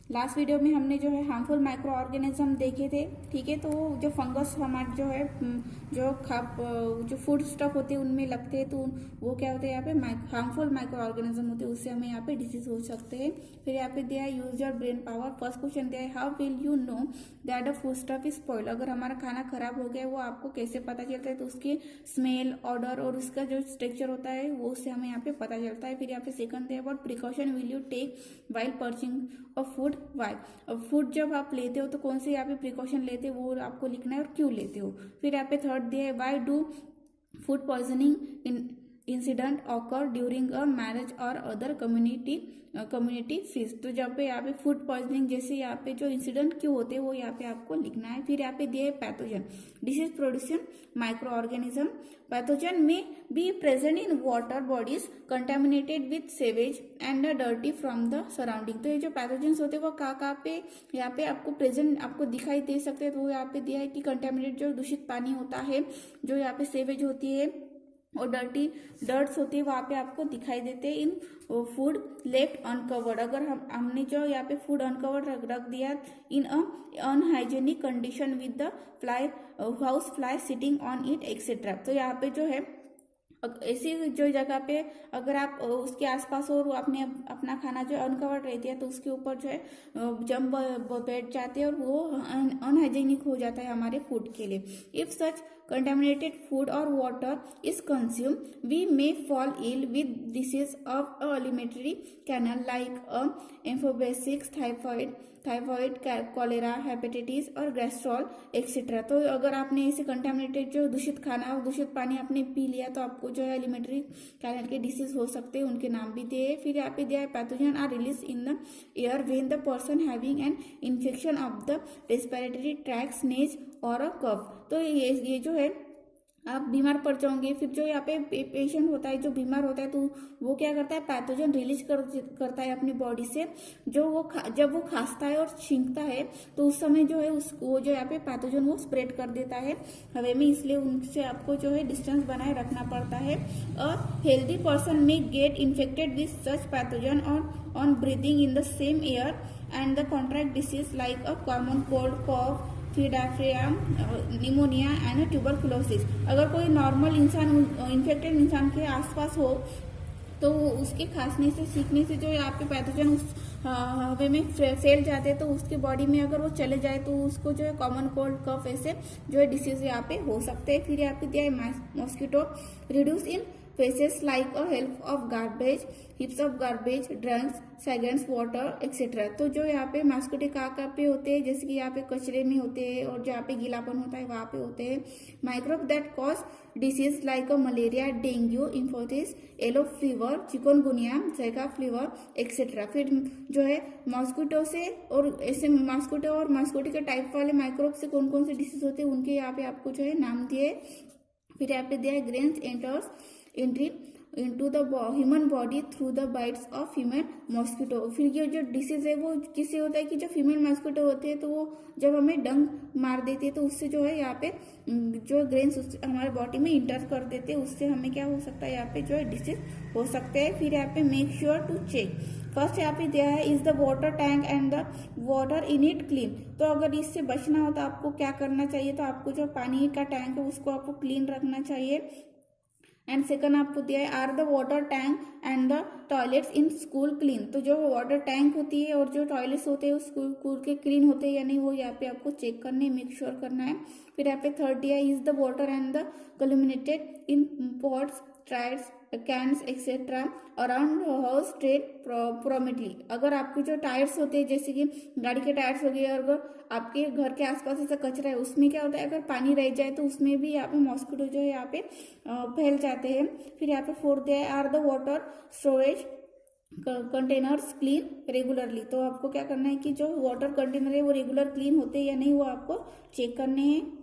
Last video में हमने जो है हार्मफुल माइक्रो ऑर्गेनिज्म देखे थे, ठीक है। तो जो फंगस हमारे जो है जो फूड स्टफ होते हैं उनमें लगते हैं, तो वो क्या होते हैं यहाँ पे हार्मफुल माइक्रो ऑर्गेनिज्म होते हैं, उससे हमें यहाँ पे डिजीज हो सकते हैं। फिर यहाँ पे दिया है use your brain power. First question दिया है how will you know that the food stuff is spoiled. अगर हमारा खाना खराब हो गया वो आपको कैसे पता चलता है, तो उसकी स्मेल, ऑर्डर और उसका जो स्ट्रक्चर होता है वो उससे हमें यहाँ पे पता चलता है। फिर यहाँ पे सेकंड दिया about precaution will you take while purchasing of food why. अब फूड जब आप लेते हो तो कौन से यहाँ पे प्रिकॉशन लेते हो वो आपको लिखना है और क्यों लेते हो। फिर यहाँ पे थर्ड दिया है why do food poisoning incident occur during a marriage और अदर कम्युनिटी फीस्ट। तो जब पे यहाँ पे फूड पॉइजनिंग जैसे यहाँ पे जो इंसिडेंट क्यों होते हैं वो यहाँ पे आपको लिखना है। फिर यहाँ पे दिया है pathogen disease producing micro organism. Pathogen may be present in water bodies contaminated with sewage and dirty from the surrounding. तो ये जो पैथोजेंस होते हैं वो कहाँ पे यहाँ पे आपको प्रेजेंट आपको दिखाई दे सकते हैं। तो वो यहाँ पे दिया है कि कंटेमिनेट जो दूषित पानी होता है, जो यहाँ पे सेवेज होती है और डर्ट्स होती है वहां पे आपको दिखाई देते हैं इन फूड लेफ्ट अनकवर्ड। अगर हमने जो यहाँ पे फूड अनकवर्ड रख दिया in unhygienic condition with the fly house fly sitting on it etcetera. तो यहाँ पे जो है ऐसी जो जगह पे अगर आप उसके आसपास और आपने अपना खाना जो अनकवर्ड रहती है तो उसके ऊपर जो है जम बैठ जाते हैं और वो अनहाइजीनिक हो जाता है हमारे फूड के लिए। If such contaminated food or water is consumed, we may fall ill with disease of a alimentary canal like amoebiasis, typhoid, cholera, hepatitis और गैस्ट्रोल एक्सेट्रा। तो अगर आपने ऐसे कंटामिनेटेड जो दूषित खाना और दूषित पानी आपने पी लिया तो आपको जो है एलिमेंट्री कैनाल के डिसीज हो सकते हैं, उनके नाम भी दिए। फिर यहाँ पे दिया है pathogen are release in the air when the person having an infection of the respiratory tract, sneeze और अ कफ। तो ये जो है आप बीमार पड़ जाओगे। फिर जो यहाँ पे पेशेंट होता है जो बीमार होता है तो वो क्या करता है पैथोजन रिलीज करता है अपनी बॉडी से। जो जब वो खांसता है और छींकता है तो उस समय जो है वो जो यहाँ पे पैथोजन वो स्प्रेड कर देता है हवा में, इसलिए उनसे आपको जो है डिस्टेंस बनाए रखना पड़ता है। A healthy person may get infected with such pathogen on breathing in the same air and the contract disease like a common cold, cough, diarrhoea, pneumonia and tuberculosis. अगर कोई नॉर्मल इंसान इन्फेक्टेड इंसान के आसपास हो तो उसके खांसने से, सीखने से जो यहाँ पे पैथोजन उस हवा में फैल जाते हैं, तो उसकी बॉडी में अगर वो चले जाए तो उसको जो है कॉमन कोल्ड, कफ ऐसे जो है डिसीज यहाँ पे हो सकते हैं। फिर यहाँ पे दिया है mosquito reduce in faces like a help of garbage, heaps of garbage, drains, stagnant, water etcetera. तो जो यहाँ पे मॉस्किटो कहाँ पे होते हैं, जैसे कि यहाँ पे कचरे में होते हैं और जहाँ पे गीलापन होता है वहाँ पे होते हैं। Microbe that cause disease like a malaria, dengue, इन्फोसिस, yellow fever, chikungunya, zika fever etcetera. फिर जो है मॉस्किटो से और ऐसे मॉस्किटो और मॉस्किटो के टाइप वाले माइक्रोब से कौन कौन से डिसीज होते हैं उनके यहाँ पे आपको जो है नाम दिए। फिर यहाँ पे दिया है grains entry into the human body through the bites of female mosquito। फिर ये जो डिसीज है वो किससे होता है कि जो फीमेल मॉस्किटो होते हैं तो वो जब हमें डंक मार देते हैं तो उससे जो है यहाँ पे जो ग्रेन्स हमारे बॉडी में इंटर कर देते हैं, उससे हमें क्या हो सकता है यहाँ पे जो है डिसीज हो सकते हैं। फिर यहाँ पे make sure to check. First यहाँ पे दिया है is the water tank and the water in it clean. तो अगर इससे बचना हो तो आपको क्या करना चाहिए, तो आपको जो पानी का टैंक है उसको आपको क्लीन रखना चाहिए। एंड सेकंड आपको दिया है are the water tank and the toilets in school clean. तो जो वाटर टैंक होती है और जो टॉयलेट्स होते हैं स्कूल के क्लीन होते हैं या नहीं, वो यहाँ पे आपको चेक करने, मेक श्योर करना है। फिर यहाँ पे थर्ड दिया is the water and the accumulated in pots, tyres, cans etcetera around house treat promptly. अगर आपके जो टायर्स होते हैं जैसे कि गाड़ी के टायर्स हो गए और अगर आपके घर के आसपास ऐसा कचरा है उसमें क्या होता है अगर पानी रह जाए तो उसमें भी यहाँ पे मॉस्किटो जो है यहाँ पे फैल जाते हैं। फिर यहाँ पे फोर्थ दिया है are the water storage containers clean regularly. तो आपको क्या करना है कि जो वाटर कंटेनर है वो रेगुलर क्लीन होते हैं या नहीं वो आपको चेक करने हैं।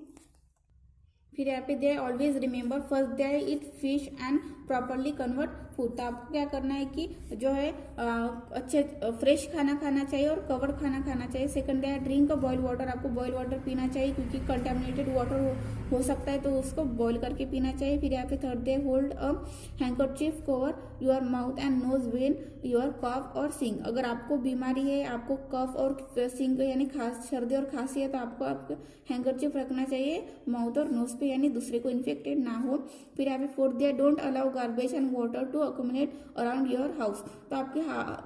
फिर यहाँ पे दिया है ऑलवेज रिमेंबर। फर्स्ट दिया है it fish and properly convert food. तो आपको क्या करना है कि जो है अच्छे फ्रेश खाना खाना चाहिए और कवर्ड खाना खाना चाहिए। सेकंड है ड्रिंक बॉइल वाटर, आपको बॉइल वाटर पीना चाहिए क्योंकि कंटेमिनेटेड वाटर हो सकता है तो उसको बॉईल करके पीना चाहिए। फिर यहाँ पे थर्ड है hold a handkerchief cover your mouth and nose when your cough और सिंग। अगर आपको बीमारी है, आपको कफ और सिंग यानी सर्दी और खांसी है तो आपको हैंकरचीफ रखना चाहिए माउथ और नोज पे, यानी दूसरे को इन्फेक्टेड ना हो। फिर यहाँ पे फोर्थ है don't allow garbage and water to accommodate around your house. तो आपके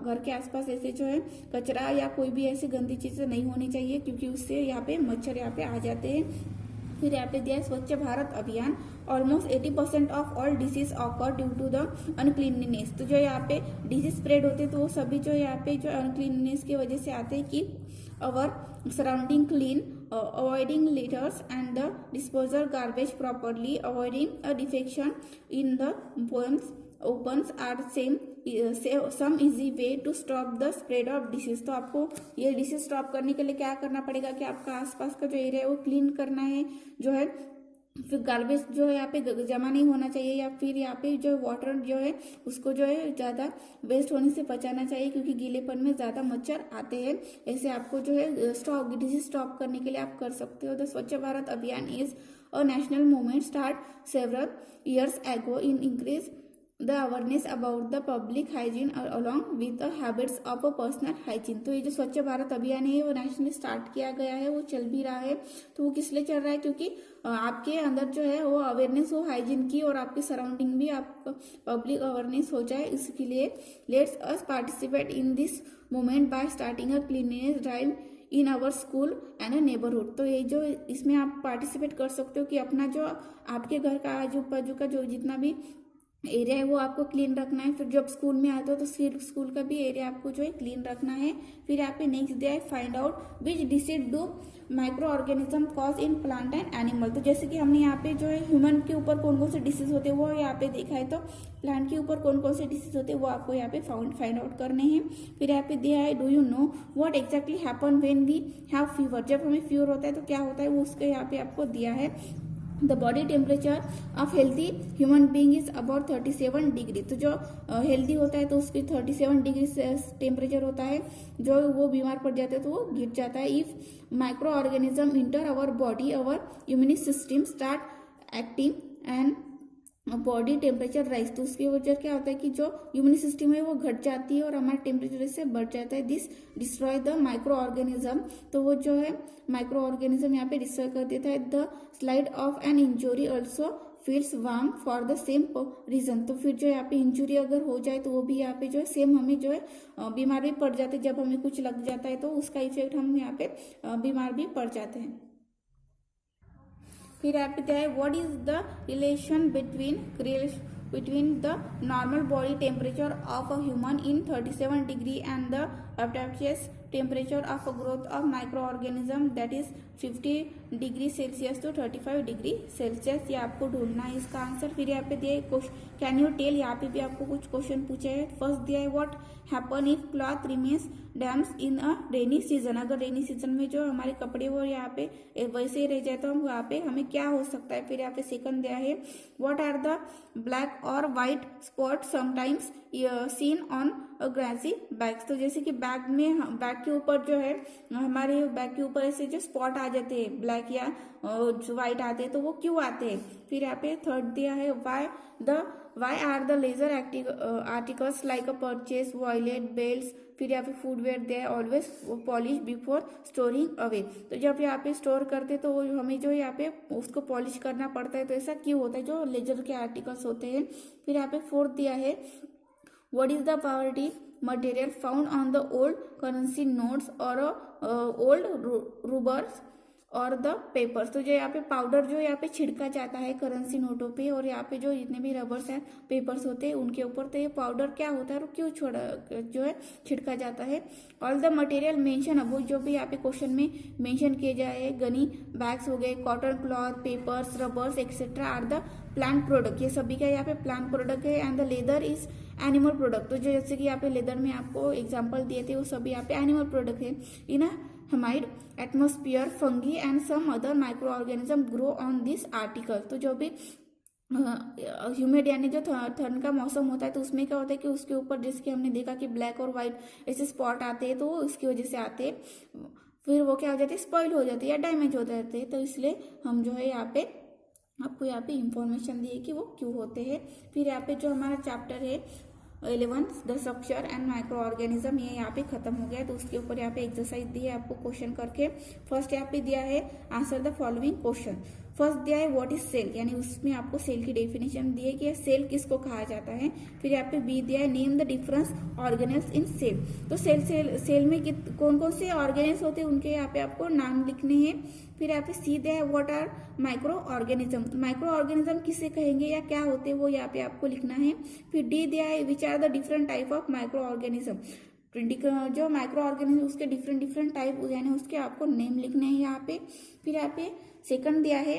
घर के आसपास ऐसे जो है कचरा या कोई भी ऐसी गंदी चीजें नहीं होनी चाहिए क्योंकि उससे यहाँ पे मच्छर यहाँ पे आ जाते हैं। फिर यहाँ पे दिया है Swachh Bharat Abhiyan, almost 80% of all disease occur due to the uncleanliness. तो जो यहाँ पे डिसीज स्प्रेड होते हैं तो वो सभी जो यहाँ पे जो अनक्लीनलीनेस की वजह से आते हैं कि our surrounding clean, avoiding litters and the disposal garbage properly, avoiding a defection in the poems opens are some easy way to stop the spread of disease. तो आपको ये डिसीज स्टॉप करने के लिए क्या करना पड़ेगा कि आपका आसपास का जो एरिया है वो क्लीन करना है, जो है फिर गार्बेज जो है यहाँ पे जमा नहीं होना चाहिए, या फिर यहाँ पे जो वाटर जो है उसको जो है ज्यादा वेस्ट होने से बचाना चाहिए क्योंकि गीलेपन में ज्यादा मच्छर आते हैं। ऐसे आपको जो है डिसीज स्टॉप करने के लिए आप कर सकते हो। द स्वच्छ भारत अभियान is a national movement start several years ago in increase the awareness about the public hygiene along with the habits of a personal hygiene। तो ये जो स्वच्छ भारत अभियान है वो नेशनली स्टार्ट किया गया है, वो चल भी रहा है। तो वो किस लिए चल रहा है क्योंकि आपके अंदर जो है वो अवेयरनेस हो हाइजीन की और आपकी सराउंडिंग भी आप पब्लिक अवेयरनेस हो जाए, इसके लिए let's us participate in this movement by starting a cleanliness drive in our school and a neighbourhood. तो ये जो इसमें आप पार्टिसिपेट कर सकते हो कि अपना जो आपके घर का आजू बाजू का जो जितना भी एरिया है वो आपको क्लीन रखना है। फिर जब स्कूल में आते हो तो स्कूल का भी एरिया आपको जो है क्लीन रखना है। फिर यहाँ पे नेक्स्ट दिया है find out which disease do micro organism cause in plant and animal. तो जैसे कि हमने यहाँ पे जो है ह्यूमन के ऊपर कौन कौन से डिसीज होते हैं वो यहाँ पे देखा है, तो प्लांट के ऊपर कौन कौन से डिसीज होते हैं वो आपको यहाँ पे फाइंड आउट करने हैं। फिर यहाँ पे दिया है do you know what exactly happen when we have fever. जब हमें फीवर होता है तो क्या होता है वो उसके यहाँ पे आपको दिया है। The body temperature of healthy human being is about 37 degree. तो जो हेल्दी होता है तो उसकी 37 डिग्री टेम्परेचर होता है, जो वो बीमार पड़ जाते हैं तो वो गिर जाता है। If micro organism inter our body our immune system start acting and body temperature rise. तो उसकी वजह क्या होता है कि जो इम्यून सिस्टम है वो घट जाती है और हमारा टेम्परेचर इससे बढ़ जाता है। This destroy the micro organism. तो वो जो है माइक्रो ऑर्गेनिज्म यहाँ पे डिस्ट्रॉय कर देता है। The slide of an injury also feels warm for the same reason. तो फिर जो यहाँ पे इंजुरी अगर हो जाए तो वो भी यहाँ पे जो है सेम हमें जो है बीमार भी पड़ जाते हैं। जब हमें कुछ लग जाता है तो उसका इफेक्ट हम यहाँ पे बीमार भी पड़ जाते हैं। फिर यहाँ पे क्या है what is the relation between the normal body temperature of a human in 37 degree and the एब्डॉक्सियस temperature of a growth of micro organism that is 50 degree Celsius to 35 degree Celsius. ये आपको ढूंढना है इसका आंसर। फिर यहाँ पे दिया है कैन यू टेल, यहाँ पे भी आपको कुछ क्वेश्चन पूछे हैं। फर्स्ट दिया है what happen if cloth remains dams in a rainy season. अगर रेनी सीजन में जो हमारे कपड़े वो यहाँ पे वैसे ही रह जाए तो हम वहाँ पे हमें क्या हो सकता है। फिर यहाँ पे सेकंड दिया है व्हाट आर द ब्लैक और white spot sometimes seen on grassy bags. तो जैसे कि बैग के ऊपर जो है हमारे बैग के ऊपर ऐसे जो स्पॉट आ जाते हैं ब्लैक या व्हाइट आते हैं तो वो क्यों आते हैं। फिर यहाँ पे थर्ड दिया है why are the leisure articles like a purchase wallet belts। फिर यहाँ पे foodware they always polish before storing away. तो जब यहाँ पे स्टोर करते तो हमें जो यहाँ पे उसको पॉलिश करना पड़ता है, तो ऐसा क्यों होता है जो लेजर के आर्टिकल्स होते हैं। फिर यहाँ पे फोर्थ दिया है व्हाट इज द पावरटी material found on the old currency notes और ओल्ड रूबर्स और द पेपर्स। तो जो यहाँ पे पाउडर जो यहाँ पे छिड़का जाता है करेंसी नोटों पे और यहाँ पे जो जितने भी रबर्स हैं पेपर्स होते हैं उनके ऊपर, तो ये पाउडर क्या होता है और क्यों जो है छिड़का जाता है। ऑल द मटेरियल मेंशन अब जो भी यहाँ पे क्वेश्चन में मेंशन किए जाए गनी बैग्स हो गए, cotton cloth, papers, rubbers etcetera are the plant product. ये सभी का यहाँ पे प्लांट प्रोडक्ट है। And the leather is animal product. तो जैसे कि यहाँ पे लेदर में आपको एग्जाम्पल दिए थे वो सभी यहाँ पे एनिमल प्रोडक्ट है। इन हमide atmosphere fungi and some other microorganism grow on this article। तो जो भी ह्यूमिड यानी जो ठंड का मौसम होता है, तो उसमें क्या होता है कि उसके ऊपर जैसे हमने देखा कि ब्लैक और वाइट ऐसे स्पॉट आते हैं, तो वो इसकी वजह से आते हैं, फिर वो क्या हो जाते हैं, स्पॉइल हो जाती है या डैमेज हो जाते हैं। तो इसलिए हम जो है यहाँ पे आपको यहाँ पे इंफॉर्मेशन दी है कि वो क्यों होते हैं। फिर यहाँ पे जो हमारा चैप्टर है 11 the structure and micro organism, ये यहाँ पे खत्म हो गया। तो उसके ऊपर यहाँ पे एक्सरसाइज दी है आपको क्वेश्चन करके। फर्स्ट यहाँ पे दिया है answer the following question. First दिया है व्हाट इज सेल, यानी उसमें आपको सेल की डेफिनेशन दी है कि सेल किसको कहा जाता है। फिर यहाँ पे बी दिया है name the difference organelles in cell. तो सेल में कौन कौन से ऑर्गेनेल्स होते हैं उनके यहाँ पे आपको नाम लिखने हैं। फिर यहाँ पे सी दिया है what are micro organism, micro organism किसे कहेंगे या क्या होते हैं वो यहाँ पे आपको लिखना है। फिर डी दिया है which are the different type of micro organism, जो माइक्रो ऑर्गेनिज्म उसके डिफरेंट डिफरेंट टाइप यानी उसके आपको नेम लिखने हैं यहाँ पे। फिर यहाँ पे सेकंड दिया है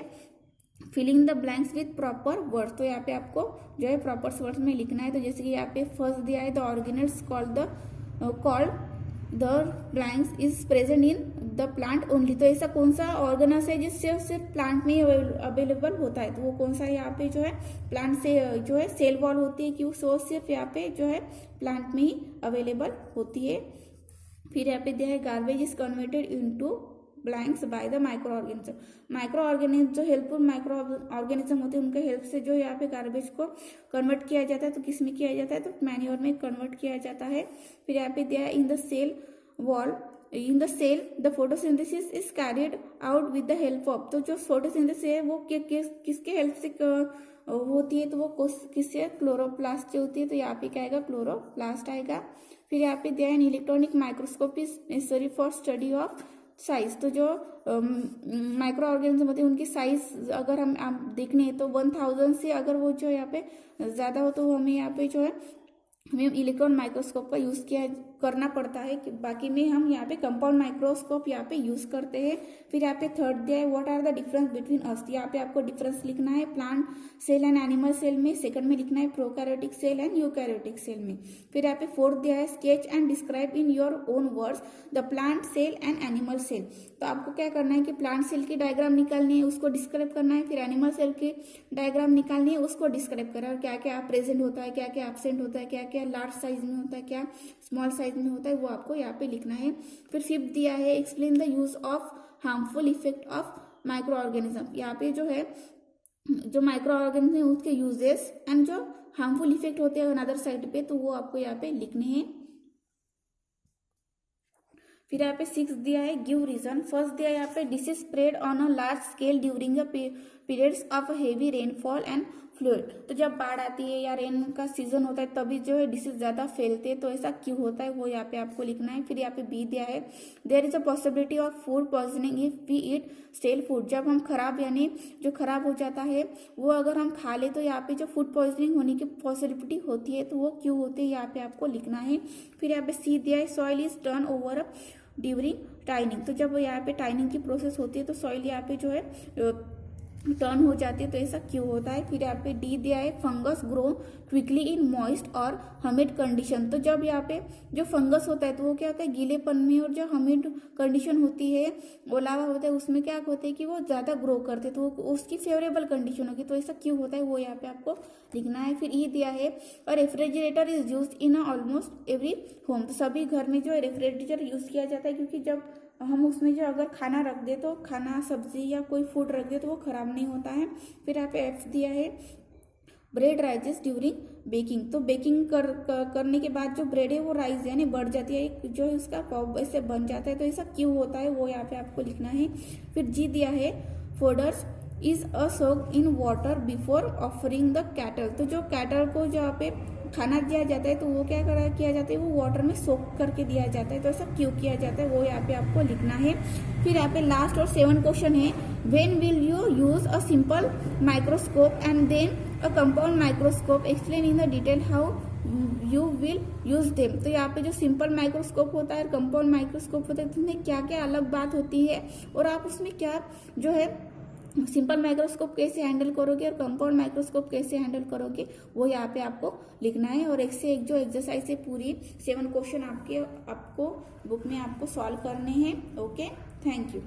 filling the blanks with proper words, तो यहाँ पे आपको जो है प्रॉपर वर्ड्स में लिखना है। तो जैसे कि यहाँ पे फर्स्ट दिया है the organelles called the blanks is present in the plant only, तो ऐसा कौन सा ऑर्गेनस है जिससे सिर्फ प्लांट में ही अवेलेबल होता है, तो वो कौन सा है। यहाँ पे जो है प्लांट से जो है सेल वॉल होती है, क्यों सो सिर्फ यहाँ पे जो है प्लांट में ही अवेलेबल होती है। फिर यहाँ पे दिया है garbage is converted into blanks by the micro organism, micro organism जो हेल्पफुल माइक्रो ऑर्गेनिज्म होते हैं उनके हेल्प से जो यहाँ पे गार्बेज को कन्वर्ट किया जाता है। तो किस में किया जाता है, तो मैन्योर में कन्वर्ट किया जाता है। फिर यहाँ पे दिया है in the cell wall in the cell the photosynthesis is carried out with the help of, तो जो फोटोसिंथेसिस है वो किसके हेल्प से होती है, तो वो किससे, क्लोरोप्लास्ट जो होती है। तो यहाँ पे क्या आएगा, क्लोरोप्लास्ट आएगा। फिर यहाँ पे दिया है electronic microscope is necessary for study of size, तो जो माइक्रो ऑर्गेनिज्म होते हैं उनकी साइज अगर हम आप देखने हैं तो 1000 से अगर वो जो यहाँ पे ज्यादा हो तो हमें यहाँ पे जो है हमें इलेक्ट्रॉन माइक्रोस्कोप का यूज करना पड़ता है, बाकी में हम यहाँ पे कंपाउंड माइक्रोस्कोप यहाँ पे यूज करते हैं। फिर यहाँ पे थर्ड दिया है what are the difference between us, यहाँ पे आपको डिफरेंस लिखना है plant cell and animal cell में, सेकंड में लिखना है prokaryotic cell and eukaryotic cell में। फिर यहाँ पे फोर्थ दिया है sketch and describe in your own words the plant cell and animal cell, तो आपको क्या करना है कि प्लांट सेल की डायग्राम निकालनी है, उसको डिस्क्राइब करना है। फिर एनिमल सेल की डायग्राम निकालनी है, उसको डिस्क्राइब करना है, और क्या क्या प्रेजेंट होता है, क्या क्या एब्सेंट होता है, क्या क्या लार्ज साइज में होता है, क्या स्मॉल साइज में होता है, वो आपको यहाँ पे लिखना है। फिर फिफ्थ दिया है explain the use of harmful effect of micro organism, यहाँ पे जो है जो माइक्रो ऑर्गेनिज्म है उसके यूजेस एंड जो हार्मफुल इफेक्ट होते हैं अनदर साइड पे, तो वो आपको यहाँ पे लिखने हैं। फिर यहाँ पे 6 दिया है गिव रीजन, फर्स्ट दिया है यहाँ पे disease spread on a large scale during the periods of heavy rainfall and fluid, तो जब बाढ़ आती है या रेन का सीजन होता है तभी जो है डिसीज ज्यादा फैलते हैं, तो ऐसा क्यों होता है वो यहाँ पे आपको लिखना है। फिर यहाँ पे बी दिया है there is a possibility of food poisoning if we eat stale food, जब हम खराब यानी जो खराब हो जाता है वो अगर हम खा ले तो यहाँ पे जो फूड पॉइजनिंग होने की पॉसिबिलिटी होती है, तो वो क्यों होती है यहाँ पे आपको लिखना है। फिर यहाँ पे सी दिया है soil is turn over during tilling, तो जब यहाँ पे टाइनिंग की प्रोसेस होती है तो सॉइल यहाँ पे जो है टर्न हो जाती है, तो ऐसा क्यों होता है। फिर यहाँ पे डी दिया है fungus grow quickly in moist और हमिड कंडीशन, तो जब यहाँ पे जो फंगस होता है तो वो क्या होता है गीलेपन में, और जो हमिड कंडीशन होती है ओलावा होता है उसमें क्या होता है कि वो ज्यादा ग्रो करते हैं, तो उसकी फेवरेबल कंडीशन होगी, तो ऐसा क्यों होता है वो यहाँ पे आपको लिखना है। फिर ई दिया है और refrigerator is use in almost every home, तो सभी घर में जो है रेफ्रिजरेटर यूज किया जाता है, क्योंकि जब हम उसमें जो अगर खाना रख दे तो खाना सब्जी या कोई फूड रख दे तो वो खराब नहीं होता है। फिर यहाँ पे एफ दिया है ब्रेड राइजेस ड्यूरिंग बेकिंग, तो बेकिंग करने के बाद जो ब्रेड है वो राइज यानी बढ़ जाती है, जो है उसका पॉप ऐसे बन जाता है, तो ऐसा क्यों होता है वो यहाँ पे आपको लिखना है। फिर जी दिया है fodders is a soak in water before offering the cattle, तो जो कैटल को जो यहाँ पे खाना दिया जाता है तो वो क्या किया जाता है वो वाटर में सोक करके दिया जाता है, तो ऐसा क्यों किया जाता है वो यहाँ पे आपको लिखना है। फिर यहाँ पे लास्ट और 7 क्वेश्चन है when will you use a simple microscope and then a compound microscope, explain in the detail how you will use them, तो यहाँ पे जो सिंपल माइक्रोस्कोप होता है और कंपाउंड माइक्रोस्कोप होता है तो उसमें क्या क्या अलग बात होती है और आप उसमें क्या जो है सिंपल माइक्रोस्कोप कैसे हैंडल करोगे और कंपाउंड माइक्रोस्कोप कैसे हैंडल करोगे वो यहाँ पे आपको लिखना है। और एक से एक जो एक्सरसाइज है पूरी 7 क्वेश्चन आपको बुक में आपको सॉल्व करने हैं। Okay, thank you.